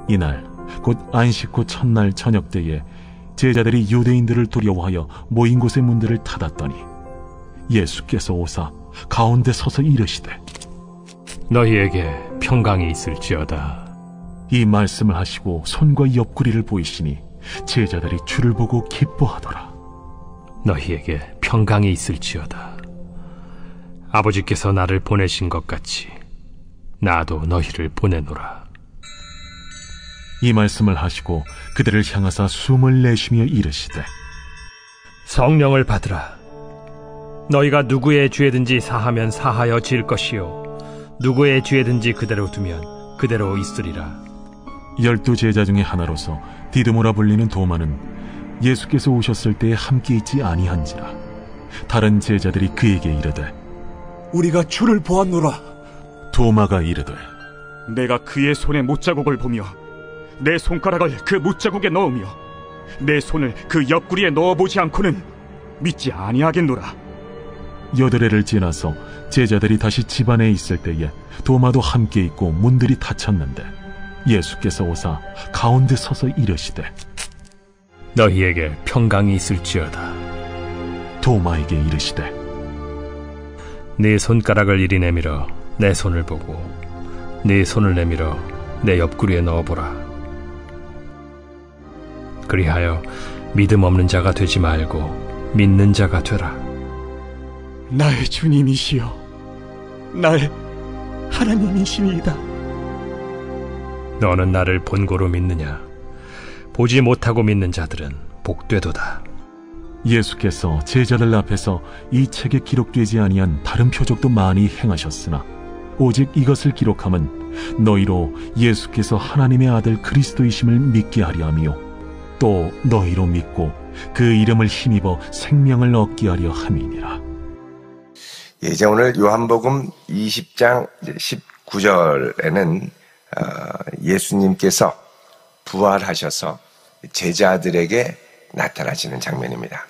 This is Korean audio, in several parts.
이날 곧 안식 후 첫날 저녁 때에 제자들이 유대인들을 두려워하여 모인 곳의 문들을 닫았더니 예수께서 오사 가운데 서서 이르시되 너희에게 평강이 있을지어다. 이 말씀을 하시고 손과 옆구리를 보이시니 제자들이 주를 보고 기뻐하더라. 너희에게 평강이 있을지어다. 아버지께서 나를 보내신 것 같이 나도 너희를 보내노라. 이 말씀을 하시고 그들을 향하사 숨을 내쉬며 이르시되 성령을 받으라. 너희가 누구의 죄든지 사하면 사하여 질 것이요 누구의 죄든지 그대로 두면 그대로 있으리라. 12 제자 중에 하나로서 디드모라 불리는 도마는 예수께서 오셨을 때에 함께 있지 아니한지라. 다른 제자들이 그에게 이르되 우리가 주를 보았노라. 도마가 이르되 내가 그의 손에 못자국을 보며 내 손가락을 그 못자국에 넣으며 내 손을 그 옆구리에 넣어보지 않고는 믿지 아니하겠노라. 8회를 지나서 제자들이 다시 집 안에 있을 때에 도마도 함께 있고 문들이 닫혔는데 예수께서 오사 가운데 서서 이르시되 너희에게 평강이 있을지어다. 도마에게 이르시되 네 손가락을 이리 내밀어 내 손을 보고 네 손을 내밀어 내 옆구리에 넣어보라. 그리하여 믿음 없는 자가 되지 말고 믿는 자가 되라. 나의 주님이시여 나의 하나님이시니이다. 너는 나를 본고로 믿느냐? 보지 못하고 믿는 자들은 복되도다. 예수께서 제자들 앞에서 이 책에 기록되지 아니한 다른 표적도 많이 행하셨으나 오직 이것을 기록함은 너희로 예수께서 하나님의 아들 그리스도이심을 믿게 하려 함이요 또 너희로 믿고 그 이름을 힘입어 생명을 얻게 하려 함이니라. 이제 오늘 요한복음 20장 19절에는 예수님께서 부활하셔서 제자들에게 나타나시는 장면입니다.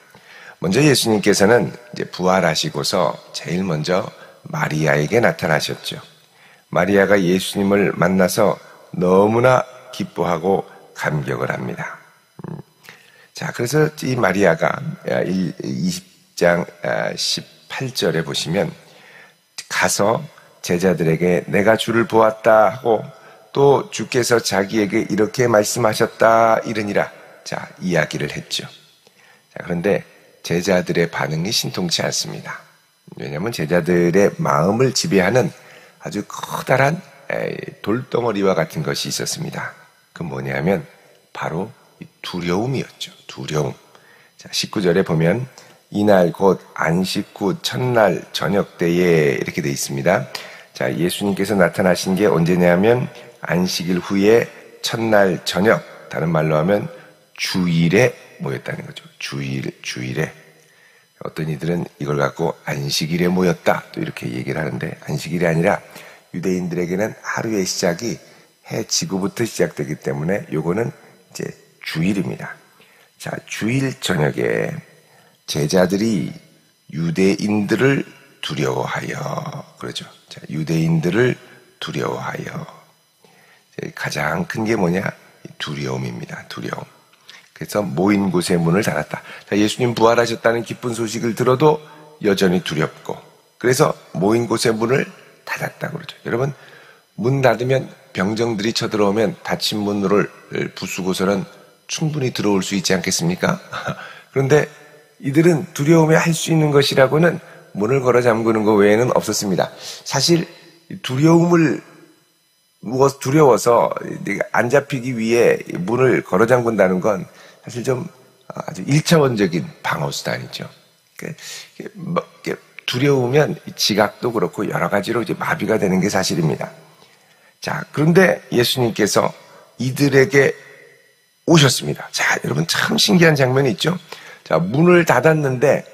먼저 예수님께서는 이제 부활하시고서 제일 먼저 마리아에게 나타나셨죠. 마리아가 예수님을 만나서 너무나 기뻐하고 감격을 합니다. 자, 그래서 이 마리아가 20장 18절에 보시면 가서 제자들에게 내가 주를 보았다 하고 또 주께서 자기에게 이렇게 말씀하셨다 이러니라. 자, 이야기를 했죠. 자, 그런데 제자들의 반응이 신통치 않습니다. 왜냐하면 제자들의 마음을 지배하는 아주 커다란 돌덩어리와 같은 것이 있었습니다. 그 뭐냐면 바로 두려움이었죠. 두려움. 자, 19절에 보면 이날 곧 안식 후 첫날 저녁 때에 이렇게 돼 있습니다. 자, 예수님께서 나타나신 게 언제냐면 안식일 후에 첫날 저녁, 다른 말로 하면 주일에 모였다는 거죠. 주일에. 어떤 이들은 이걸 갖고 안식일에 모였다 또 이렇게 얘기를 하는데 안식일이 아니라 유대인들에게는 하루의 시작이 해 지구부터 시작되기 때문에 요거는 이제 주일입니다. 자, 주일 저녁에 제자들이 유대인들을 두려워하여 그러죠. 자, 유대인들을 두려워하여 가장 큰 게 뭐냐? 두려움입니다. 두려움. 그래서 모인 곳의 문을 닫았다. 자, 예수님 부활하셨다는 기쁜 소식을 들어도 여전히 두렵고 그래서 모인 곳의 문을 닫았다 그러죠. 여러분, 문 닫으면 병정들이 쳐들어오면 닫힌 문을 부수고서는 충분히 들어올 수 있지 않겠습니까? 그런데 이들은 두려움에 할 수 있는 것이라고는 문을 걸어 잠그는 것 외에는 없었습니다. 사실 두려워서 안 잡히기 위해 문을 걸어 잠근다는 건 사실 좀 아주 1차원적인 방어 수단이죠. 두려우면 지각도 그렇고 여러 가지로 이제 마비가 되는 게 사실입니다. 자, 그런데 예수님께서 이들에게 오셨습니다. 자, 여러분 참 신기한 장면이 있죠. 자, 문을 닫았는데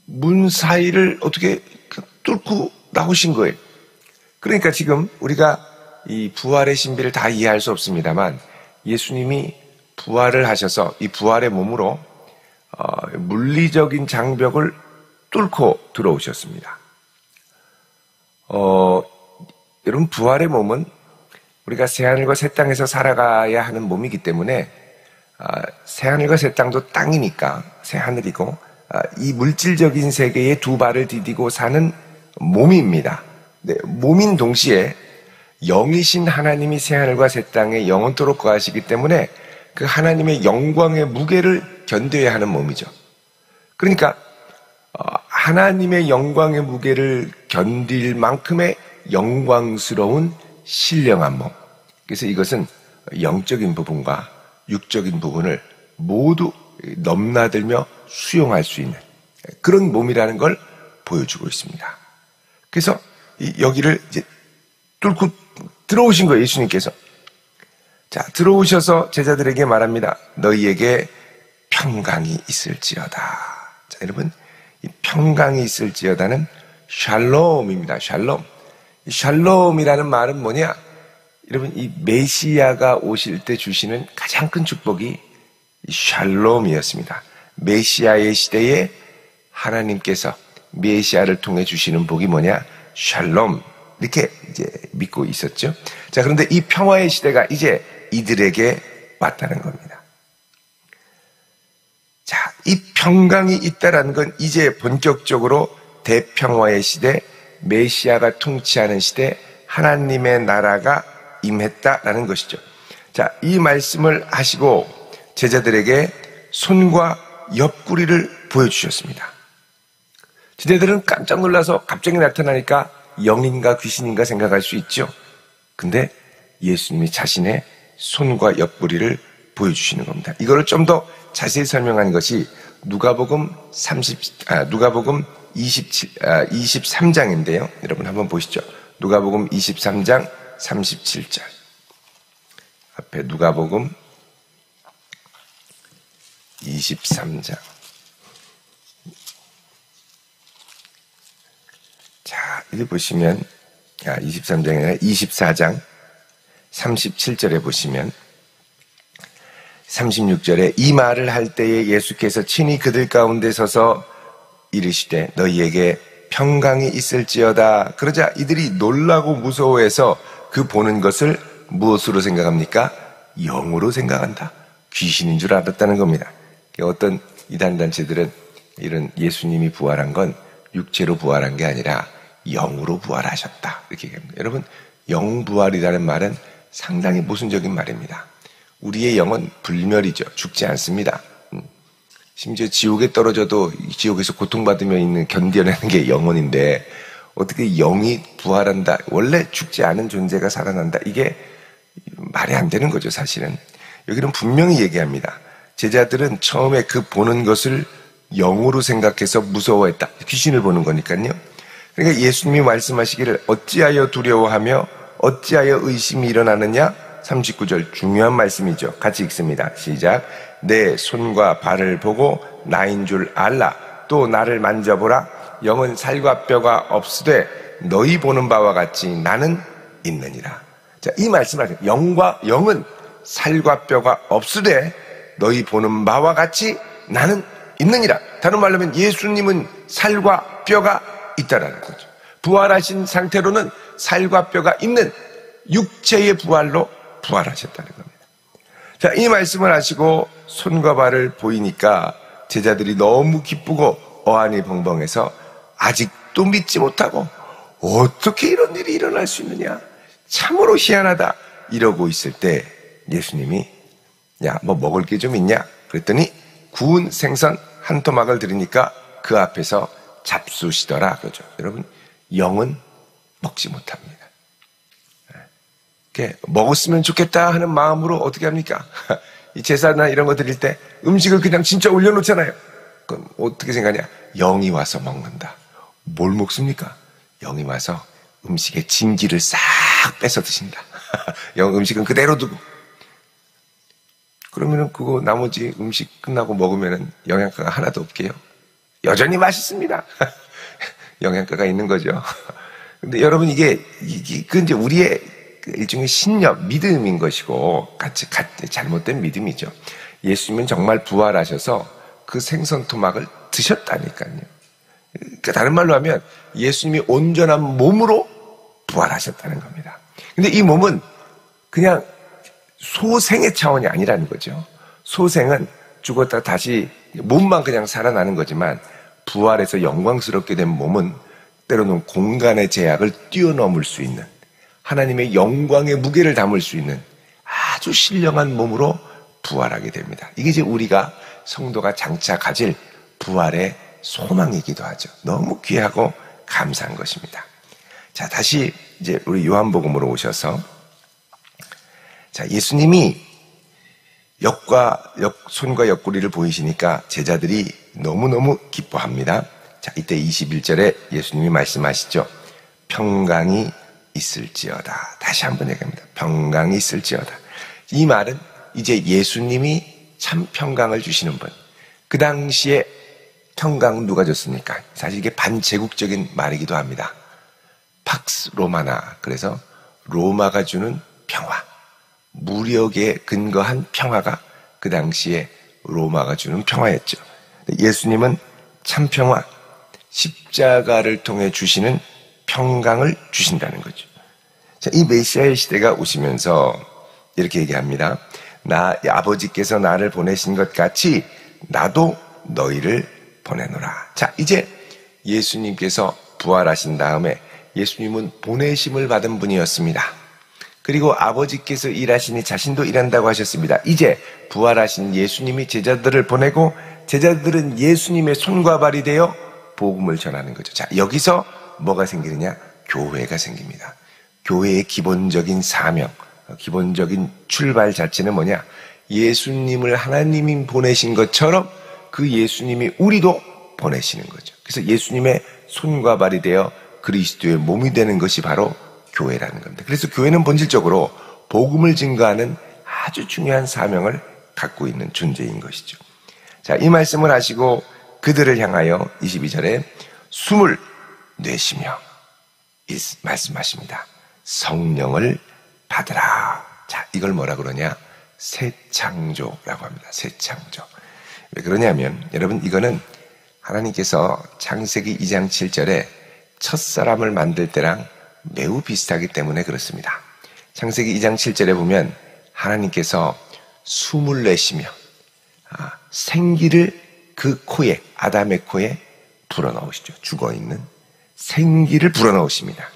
문 사이를 어떻게 뚫고 나오신 거예요. 그러니까 지금 우리가 이 부활의 신비를 다 이해할 수 없습니다만 예수님이 부활을 하셔서 이 부활의 몸으로 물리적인 장벽을 뚫고 들어오셨습니다. 여러분 부활의 몸은 우리가 새하늘과 새 땅에서 살아가야 하는 몸이기 때문에 새하늘과 새 땅도 땅이니까 새하늘이고 이 물질적인 세계에 두 발을 디디고 사는 몸입니다. 네, 몸인 동시에 영이신 하나님이 새하늘과 새 땅에 영원토록 거하시기 때문에 그 하나님의 영광의 무게를 견뎌야 하는 몸이죠. 그러니까 하나님의 영광의 무게를 견딜 만큼의 영광스러운 신령한 몸. 그래서 이것은 영적인 부분과 육적인 부분을 모두 넘나들며 수용할 수 있는 그런 몸이라는 걸 보여주고 있습니다. 그래서 여기를 이제 뚫고 들어오신 거예요, 예수님께서. 자, 들어오셔서 제자들에게 말합니다. 너희에게 평강이 있을지어다. 자, 여러분, 이 평강이 있을지어다는 샬롬입니다. 샬롬. 이 샬롬이라는 말은 뭐냐? 여러분, 이 메시아가 오실 때 주시는 가장 큰 축복이 이 샬롬이었습니다. 메시아의 시대에 하나님께서 메시아를 통해 주시는 복이 뭐냐? 샬롬. 이렇게 이제 믿고 있었죠. 자, 그런데 이 평화의 시대가 이제 이들에게 왔다는 겁니다. 자, 이 평강이 있다라는 건 이제 본격적으로 대평화의 시대, 메시아가 통치하는 시대, 하나님의 나라가 임했다라는 것이죠. 자, 이 말씀을 하시고 제자들에게 손과 옆구리를 보여주셨습니다. 제자들은 깜짝 놀라서 갑자기 나타나니까 영인가 귀신인가 생각할 수 있죠. 근데 예수님이 자신의 손과 옆구리를 보여주시는 겁니다. 이거를 좀 더 자세히 설명한 것이 누가복음 23장인데요. 여러분 한번 보시죠. 누가복음 23장 37절. 앞에 누가복음 23장. 자, 여기 보시면 23장이 아니라 24장 37절에 보시면 36절에 이 말을 할 때에 예수께서 친히 그들 가운데 서서 이르시되 너희에게 평강이 있을지어다. 그러자 이들이 놀라고 무서워해서 그 보는 것을 무엇으로 생각합니까? 영으로 생각한다. 귀신인 줄 알았다는 겁니다. 어떤 이단단체들은 이런 예수님이 부활한 건 육체로 부활한 게 아니라 영으로 부활하셨다. 이렇게 얘기합니다. 여러분, 영부활이라는 말은 상당히 모순적인 말입니다. 우리의 영은 불멸이죠. 죽지 않습니다. 심지어 지옥에 떨어져도 지옥에서 고통받으며 있는 견뎌내는 게 영혼인데 어떻게 영이 부활한다. 원래 죽지 않은 존재가 살아난다. 이게 말이 안 되는 거죠, 사실은. 여기는 분명히 얘기합니다. 제자들은 처음에 그 보는 것을 영으로 생각해서 무서워했다. 귀신을 보는 거니까요. 그러니까 예수님이 말씀하시기를 어찌하여 두려워하며 어찌하여 의심이 일어나느냐? 39절 중요한 말씀이죠. 같이 읽습니다. 시작. 내 손과 발을 보고 나인 줄 알라. 또 나를 만져보라. 영은 살과 뼈가 없으되 너희 보는 바와 같이 나는 있느니라. 자, 이 말씀을 영은 살과 뼈가 없으되 너희 보는 바와 같이 나는 있느니라. 다른 말로 하면 예수님은 살과 뼈가 있다라는 거죠. 부활하신 상태로는 살과 뼈가 있는 육체의 부활로 부활하셨다는 겁니다. 자, 이 말씀을 하시고 손과 발을 보이니까 제자들이 너무 기쁘고 어안이 벙벙해서 아직도 믿지 못하고 어떻게 이런 일이 일어날 수 있느냐? 참으로 희한하다. 이러고 있을 때 예수님이 야, 뭐 먹을 게 좀 있냐? 그랬더니 구운 생선 한 토막을 드리니까 그 앞에서 잡수시더라. 그죠? 여러분, 영은 먹지 못합니다. 먹었으면 좋겠다 하는 마음으로 어떻게 합니까? 이 제사나 이런 거 드릴 때 음식을 그냥 진짜 올려놓잖아요. 그럼 어떻게 생각하냐? 영이 와서 먹는다. 뭘 먹습니까? 영이 와서 음식의 진기를 싹 뺏어 드신다. 영 음식은 그대로 두고. 그러면은 그거 나머지 음식 끝나고 먹으면은 영양가가 하나도 없게요. 여전히 맛있습니다. 영양가가 있는 거죠. 근데 여러분 이게 이제 우리의 일종의 신념, 믿음인 것이고 같이 잘못된 믿음이죠. 예수님은 정말 부활하셔서 그 생선 토막을 드셨다니까요. 그러니까 다른 말로 하면 예수님이 온전한 몸으로 부활하셨다는 겁니다. 근데 이 몸은 그냥 소생의 차원이 아니라는 거죠. 소생은 죽었다 다시 몸만 그냥 살아나는 거지만 부활해서 영광스럽게 된 몸은 때로는 공간의 제약을 뛰어넘을 수 있는 하나님의 영광의 무게를 담을 수 있는 아주 신령한 몸으로 부활하게 됩니다. 이게 이제 우리가 성도가 장차 가질 부활의 소망이기도 하죠. 너무 귀하고 감사한 것입니다. 자, 다시 이제 우리 요한복음으로 오셔서 자, 예수님이 손과 옆구리를 보이시니까 제자들이 너무너무 기뻐합니다. 자, 이때 21절에 예수님이 말씀하시죠. 평강이 있을지어다. 다시 한번 얘기합니다. 평강이 있을지어다. 이 말은 이제 예수님이 참 평강을 주시는 분. 그 당시에 평강은 누가 줬습니까? 사실 이게 반제국적인 말이기도 합니다. 팍스 로마나, 그래서 로마가 주는 평화, 무력에 근거한 평화가 그 당시에 로마가 주는 평화였죠. 예수님은 참 평화, 십자가를 통해 주시는 평강을 주신다는 거죠. 자, 이 메시아의 시대가 오시면서 이렇게 얘기합니다. 아버지께서 나를 보내신 것 같이 나도 너희를 보내노라. 자, 이제 예수님께서 부활하신 다음에 예수님은 보내심을 받은 분이었습니다. 그리고 아버지께서 일하시니 자신도 일한다고 하셨습니다. 이제 부활하신 예수님이 제자들을 보내고 제자들은 예수님의 손과 발이 되어 복음을 전하는 거죠. 자, 여기서 뭐가 생기느냐? 교회가 생깁니다. 교회의 기본적인 사명, 기본적인 출발 자체는 뭐냐? 예수님을 하나님이 보내신 것처럼 그 예수님이 우리도 보내시는 거죠. 그래서 예수님의 손과 발이 되어 그리스도의 몸이 되는 것이 바로 교회라는 겁니다. 그래서 교회는 본질적으로 복음을 증거하는 아주 중요한 사명을 갖고 있는 존재인 것이죠. 자, 이 말씀을 하시고 그들을 향하여 22절에 숨을 내쉬며 말씀하십니다. 성령을 받으라. 자, 이걸 뭐라 그러냐? 새 창조라고 합니다. 새 창조. 왜 그러냐면 여러분, 이거는 하나님께서 창세기 2장 7절에 첫사람을 만들 때랑 매우 비슷하기 때문에 그렇습니다. 창세기 2장 7절에 보면 하나님께서 숨을 내쉬며 생기를 그 코에, 아담의 코에 불어넣으시죠. 죽어있는 생기를 불어넣으십니다.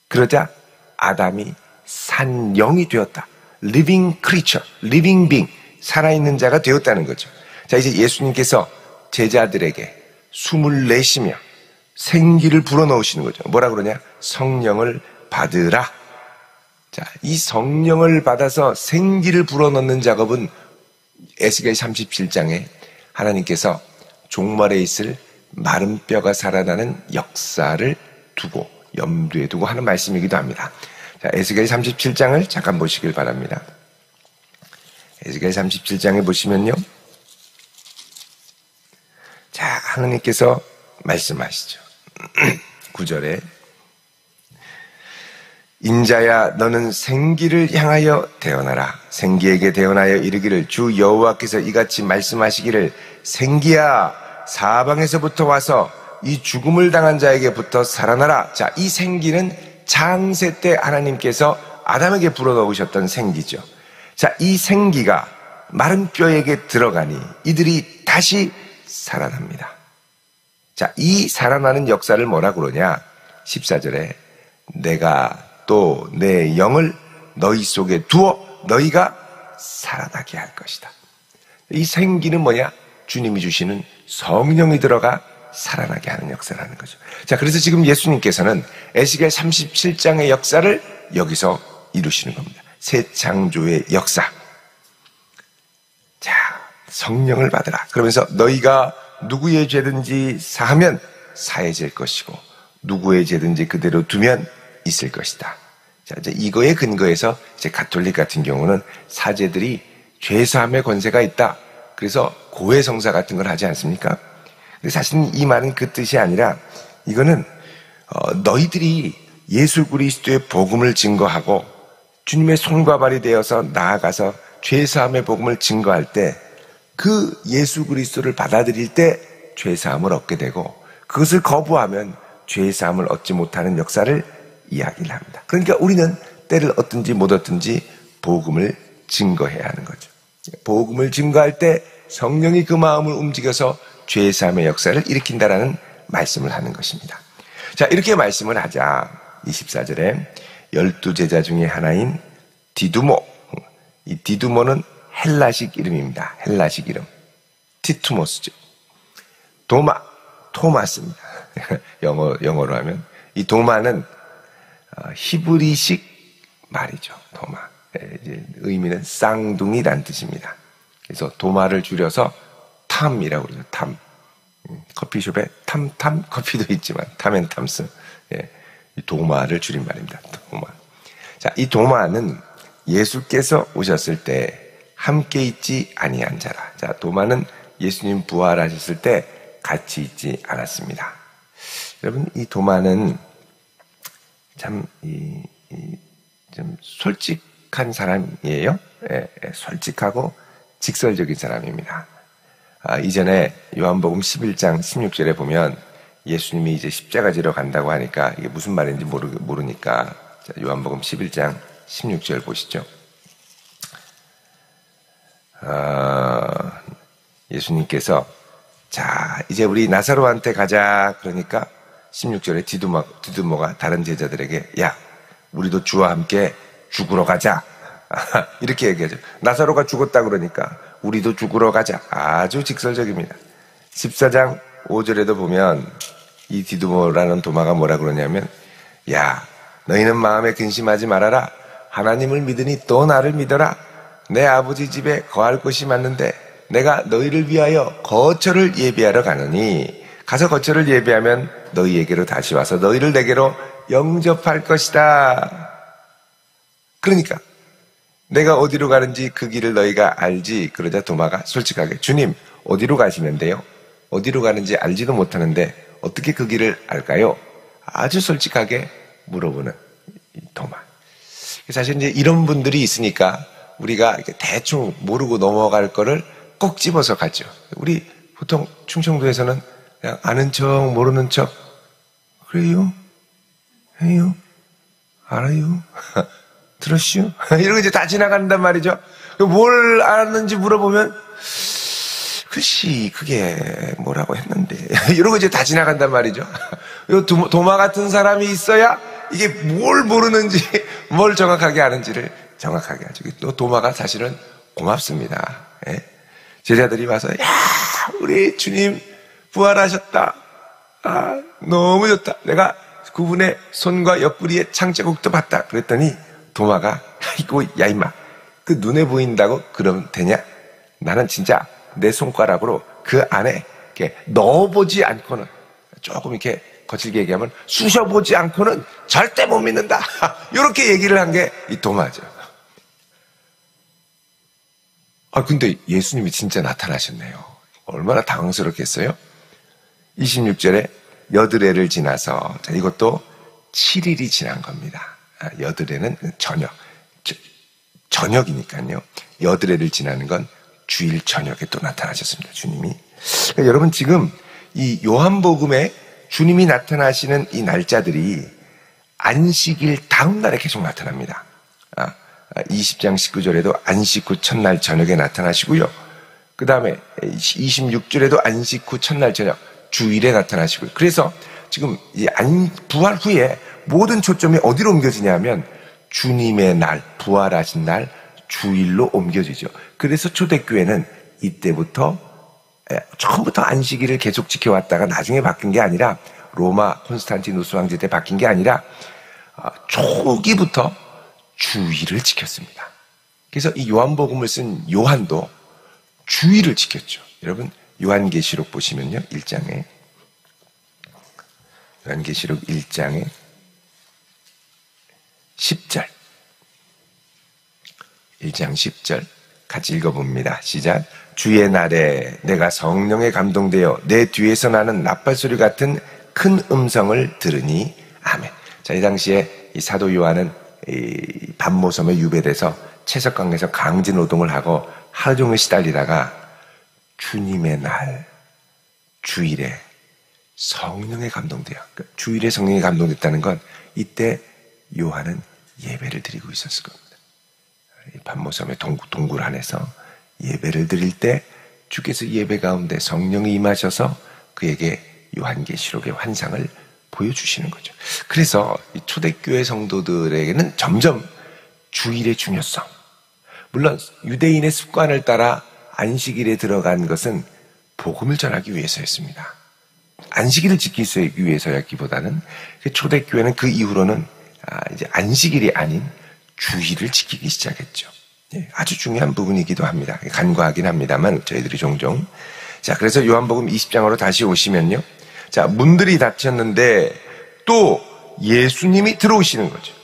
그러자 아담이 산 영이 되었다. living creature, living being, 살아있는 자가 되었다는 거죠. 자, 이제 예수님께서 제자들에게 숨을 내쉬며 생기를 불어넣으시는 거죠. 뭐라 그러냐? 성령을 받으라. 자, 이 성령을 받아서 생기를 불어넣는 작업은 에스겔 37장에 하나님께서 종말에 있을 마른 뼈가 살아나는 역사를 두고 염두에 두고 하는 말씀이기도 합니다. 자, 에스겔 37장을 잠깐 보시길 바랍니다. 에스겔 37장에 보시면요. 자, 하나님께서 말씀하시죠. 9절에 인자야 너는 생기를 향하여 대언하라. 생기에게 대언하여 이르기를 주 여호와께서 이같이 말씀하시기를 생기야 사방에서부터 와서 이 죽음을 당한 자에게부터 살아나라. 자, 이 생기는 창세 때 하나님께서 아담에게 불어넣으셨던 생기죠. 자, 이 생기가 마른 뼈에게 들어가니 이들이 다시 살아납니다. 자, 이 살아나는 역사를 뭐라 그러냐? 14절에 내가 또 내 영을 너희 속에 두어 너희가 살아나게 할 것이다. 이 생기는 뭐냐? 주님이 주시는 성령이 들어가 살아나게 하는 역사라는 거죠. 자, 그래서 지금 예수님께서는 에스겔 37장의 역사를 여기서 이루시는 겁니다. 새 창조의 역사. 자, 성령을 받으라. 그러면서 너희가 누구의 죄든지 사하면 사해질 것이고 누구의 죄든지 그대로 두면 있을 것이다. 자, 이제 이거에 근거해서 이제 가톨릭 같은 경우는 사제들이 죄사함의 권세가 있다. 그래서 고해성사 같은 걸 하지 않습니까? 근데 사실은 이 말은 그 뜻이 아니라 이거는 너희들이 예수 그리스도의 복음을 증거하고 주님의 손과 발이 되어서 나아가서 죄사함의 복음을 증거할 때 그 예수 그리스도를 받아들일 때 죄사함을 얻게 되고 그것을 거부하면 죄사함을 얻지 못하는 역사를 이야기를 합니다. 그러니까 우리는 때를 얻든지 못 얻든지 복음을 증거해야 하는 거죠. 복음을 증거할 때 성령이 그 마음을 움직여서 죄사함의 역사를 일으킨다라는 말씀을 하는 것입니다. 자, 이렇게 말씀을 하자 24절에 12제자 중에 하나인 디두모, 이 디두모는 헬라식 이름입니다. 헬라식 이름. 티투모스죠. 토마스입니다. 영어로 하면 이 도마는 히브리식 말이죠. 도마. 의미는 쌍둥이란 뜻입니다. 그래서 도마를 줄여서 탐이라고 그러죠. 탐. 커피숍에 탐 커피도 있지만 탐앤탐스. 이 도마를 줄인 말입니다. 도마. 자, 이 도마는 예수께서 오셨을 때 함께 있지 아니한 자라. 자, 도마는 예수님 부활하셨을 때 같이 있지 않았습니다. 여러분, 이 도마는 참 좀 솔직한 사람이에요. 솔직하고 직설적인 사람입니다. 이전에 요한복음 11장 16절에 보면 예수님이 이제 십자가 지러 간다고 하니까 이게 무슨 말인지 모르니까 자, 요한복음 11장 16절 보시죠. 예수님께서 자, 이제 우리 나사로한테 가자. 그러니까 16절에 디두모가 다른 제자들에게 야, 우리도 주와 함께 죽으러 가자. 이렇게 얘기하죠. 나사로가 죽었다 그러니까 우리도 죽으러 가자. 아주 직설적입니다. 14장 5절에도 보면 이 디두모라는 도마가 뭐라 그러냐면 야, 너희는 마음에 근심하지 말아라. 하나님을 믿으니 또 나를 믿어라. 내 아버지 집에 거할 곳이 많은데 내가 너희를 위하여 거처를 예비하러 가느니 가서 거처를 예비하면 너희에게로 다시 와서 너희를 내게로 영접할 것이다. 그러니까 내가 어디로 가는지 그 길을 너희가 알지. 그러자 도마가 솔직하게 주님 어디로 가시면 돼요? 어디로 가는지 알지도 못하는데 어떻게 그 길을 알까요? 아주 솔직하게 물어보는 이 도마. 사실 이제 이런 분들이 있으니까 우리가 이렇게 대충 모르고 넘어갈 거를 꼭 집어서 가죠. 우리 보통 충청도에서는 그냥 아는 척 모르는 척 그래요? 해요? 알아요? 들었슈? 이런 거 이제 다 지나간단 말이죠. 뭘 알았는지 물어보면 글씨 그게 뭐라고 했는데 이런 거 이제 다 지나간단 말이죠. 도마 같은 사람이 있어야 이게 뭘 모르는지 뭘 정확하게 아는지를 정확하게 하죠. 또 도마가 사실은 고맙습니다. 제자들이 와서 야, 우리 주님 부활하셨다. 아, 너무 좋다. 내가 그분의 손과 옆구리에 창자국도 봤다. 그랬더니 도마가 아이고 야 임마 그 눈에 보인다고 그러면 되냐? 나는 진짜 내 손가락으로 그 안에 이렇게 넣어보지 않고는 조금 이렇게 거칠게 얘기하면 쑤셔보지 않고는 절대 못 믿는다. 이렇게 얘기를 한 게 이 도마죠. 근데 예수님이 진짜 나타나셨네요. 얼마나 당황스럽겠어요? 26절에 여드레를 지나서 자, 이것도 7일이 지난 겁니다. 여드레는 저녁이니까요. 여드레를 지나는 건 주일 저녁에 또 나타나셨습니다. 주님이. 그러니까 여러분 지금 이 요한복음에 주님이 나타나시는 이 날짜들이 안식일 다음 날에 계속 나타납니다. 20장 19절에도 안식 후 첫날 저녁에 나타나시고요. 그 다음에 26절에도 안식 후 첫날 저녁 주일에 나타나시고요. 그래서 지금 이 부활 후에 모든 초점이 어디로 옮겨지냐면 주님의 날, 부활하신 날 주일로 옮겨지죠. 그래서 초대교회는 이때부터 처음부터 안식일을 계속 지켜왔다가 나중에 바뀐 게 아니라 로마 콘스탄티누스 황제 때 바뀐 게 아니라 초기부터 주일을 지켰습니다. 그래서 이 요한복음을 쓴 요한도 주일을 지켰죠. 여러분 요한계시록 보시면요. 1장에 요한계시록 1장에 10절 1장 10절 같이 읽어봅니다. 시작. 주의 날에 내가 성령에 감동되어 내 뒤에서 나는 나팔소리 같은 큰 음성을 들으니 아멘. 자, 이 당시에 이 사도 요한은 이 반모섬에 유배돼서 채석강에서 강제노동을 하고 하루 종일 시달리다가 주님의 날 주일에 성령에 감동돼요. 그러니까 주일에 성령에 감동됐다는 건 이때 요한은 예배를 드리고 있었을 겁니다. 반모섬의 동굴 안에서 예배를 드릴 때 주께서 예배 가운데 성령이 임하셔서 그에게 요한계시록의 환상을 보여주시는 거죠. 그래서 이 초대교회 성도들에게는 점점 주일의 중요성, 물론 유대인의 습관을 따라 안식일에 들어간 것은 복음을 전하기 위해서였습니다. 안식일을 지키기 위해서였기보다는 초대교회는 그 이후로는 이제 안식일이 아닌 주일을 지키기 시작했죠. 아주 중요한 부분이기도 합니다. 간과하긴 합니다만 저희들이 종종. 자, 그래서 요한복음 20장으로 다시 오시면요. 자, 문들이 닫혔는데 또 예수님이 들어오시는 거죠.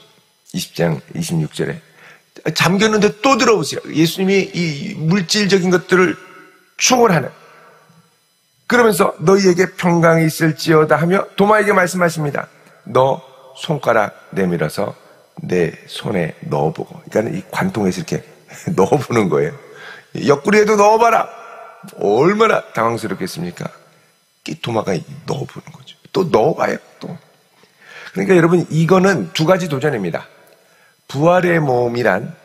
20장 26절에 잠겼는데 또 들어오세요. 예수님이 이 물질적인 것들을 초월하는, 그러면서 너희에게 평강이 있을지어다 하며 도마에게 말씀하십니다. 너 손가락 내밀어서 내 손에 넣어보고. 그러니까 이 관통에서 이렇게 넣어보는 거예요. 옆구리에도 넣어봐라. 얼마나 당황스럽겠습니까? 도마가 넣어보는 거죠. 또 넣어봐요. 또. 그러니까 여러분, 이거는 두 가지 도전입니다. 부활의 몸이란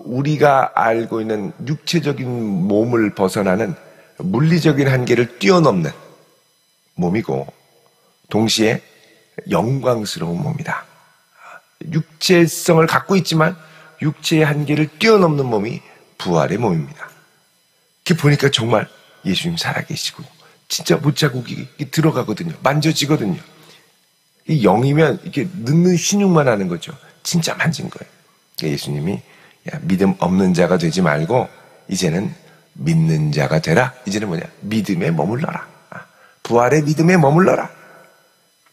우리가 알고 있는 육체적인 몸을 벗어나는 물리적인 한계를 뛰어넘는 몸이고, 동시에 영광스러운 몸이다. 육체성을 갖고 있지만 육체의 한계를 뛰어넘는 몸이 부활의 몸입니다. 이렇게 보니까 정말 예수님 살아계시고 진짜 못자국이 들어가거든요. 만져지거든요. 이 영이면 이렇게 늦는 신용만 하는 거죠. 진짜 만진 거예요. 그러니까 예수님이 야, 믿음 없는 자가 되지 말고 이제는 믿는 자가 되라. 이제는 뭐냐? 믿음에 머물러라. 부활의 믿음에 머물러라.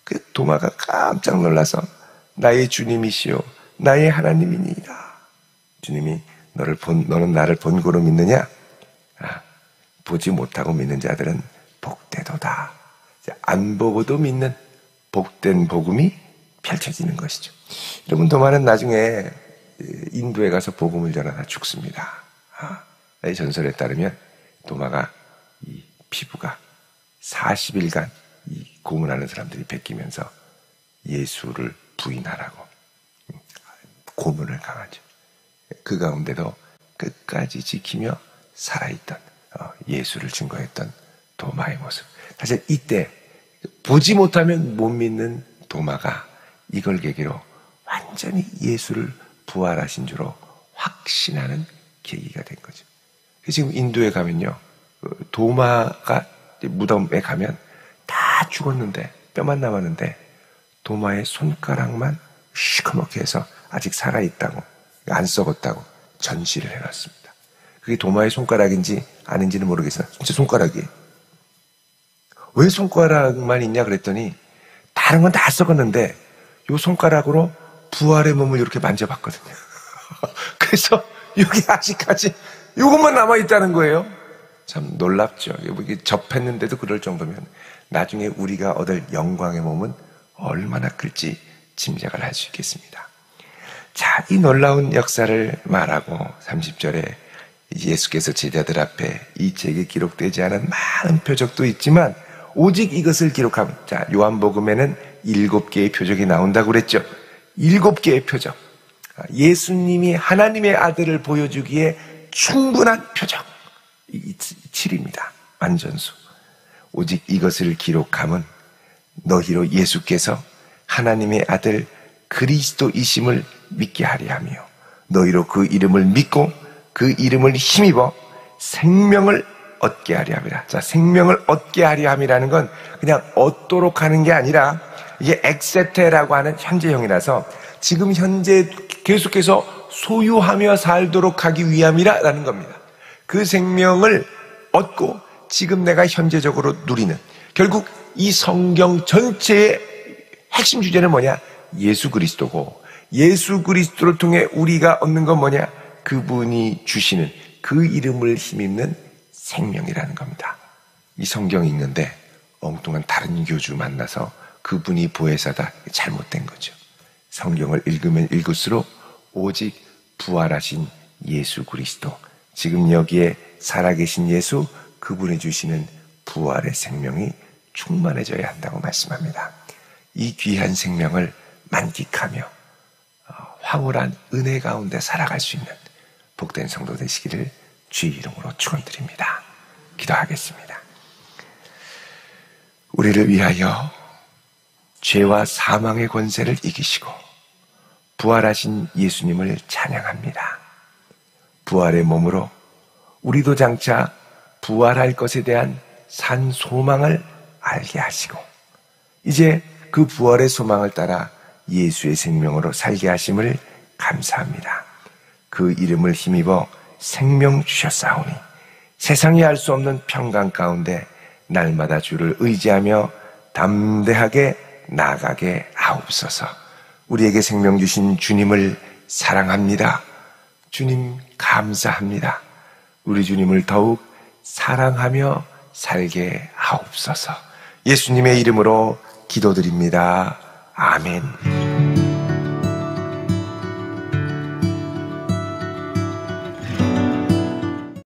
그 도마가 깜짝 놀라서 나의 주님이시오 나의 하나님이니이다. 주님이 너는 나를 본고로 믿느냐? 보지 못하고 믿는 자들은 복되도다. 안 보고도 믿는 복된 복음이 펼쳐지는 것이죠. 여러분, 도마는 나중에 인도에 가서 복음을 전하다 죽습니다. 이 전설에 따르면 도마가 이 피부가 40일간 이 고문하는 사람들이 베끼면서 예수를 부인하라고 고문을 강하죠. 그 가운데도 끝까지 지키며 살아있던 예수를 증거했던 도마의 모습. 사실 이때 보지 못하면 못 믿는 도마가 이걸 계기로 완전히 예수를 부활하신 줄로 확신하는 계기가 된 거죠. 지금 인도에 가면요, 도마가 무덤에 가면 다 죽었는데 뼈만 남았는데 도마의 손가락만 시커멓게 해서 아직 살아있다고, 안 썩었다고 전시를 해놨습니다. 그게 도마의 손가락인지 아닌지는 모르겠으나 진짜 손가락이에요. 왜 손가락만 있냐 그랬더니 다른 건 다 썩었는데 이 손가락으로 부활의 몸을 이렇게 만져봤거든요. 그래서 여기 아직까지 이것만 남아있다는 거예요. 참 놀랍죠. 이게 접했는데도 그럴 정도면 나중에 우리가 얻을 영광의 몸은 얼마나 클지 짐작을 할 수 있겠습니다. 자, 이 놀라운 역사를 말하고 30절에 예수께서 제자들 앞에 이 책에 기록되지 않은 많은 표적도 있지만 오직 이것을 기록하면, 자, 요한복음에는 7개의 표적이 나온다고 그랬죠. 7개의 표적. 예수님이 하나님의 아들을 보여주기에 충분한 표적. 7입니다. 완전수. 오직 이것을 기록함은 너희로 예수께서 하나님의 아들 그리스도이심을 믿게 하려 하며 너희로 그 이름을 믿고 그 이름을 힘입어 생명을 얻게 하려 함이라. 자, 생명을 얻게 하려 함이라는 건 그냥 얻도록 하는 게 아니라 이게 엑세테라고 하는 현재형이라서 지금 현재 계속해서 소유하며 살도록 하기 위함이라는 겁니다. 그 생명을 얻고 지금 내가 현재적으로 누리는, 결국 이 성경 전체의 핵심 주제는 뭐냐? 예수 그리스도고, 예수 그리스도를 통해 우리가 얻는 건 뭐냐? 그분이 주시는 그 이름을 힘입는 생명이라는 겁니다. 이 성경 읽는데 엉뚱한 다른 교주 만나서 그분이 보혜사다, 잘못된 거죠. 성경을 읽으면 읽을수록 오직 부활하신 예수 그리스도, 지금 여기에 살아계신 예수, 그분이 주시는 부활의 생명이 충만해져야 한다고 말씀합니다. 이 귀한 생명을 만끽하며 황홀한 은혜 가운데 살아갈 수 있는 복된 성도 되시기를 주의 이름으로 축원드립니다. 기도하겠습니다. 우리를 위하여 죄와 사망의 권세를 이기시고 부활하신 예수님을 찬양합니다. 부활의 몸으로 우리도 장차 부활할 것에 대한 산 소망을 알게 하시고 이제 그 부활의 소망을 따라 예수의 생명으로 살게 하심을 감사합니다. 그 이름을 힘입어 생명 주셨사오니 세상이 알 수 없는 평강 가운데 날마다 주를 의지하며 담대하게 나아가게 하옵소서. 우리에게 생명 주신 주님을 사랑합니다. 주님 감사합니다. 우리 주님을 더욱 사랑하며 살게 하옵소서. 예수님의 이름으로 기도드립니다. 아멘.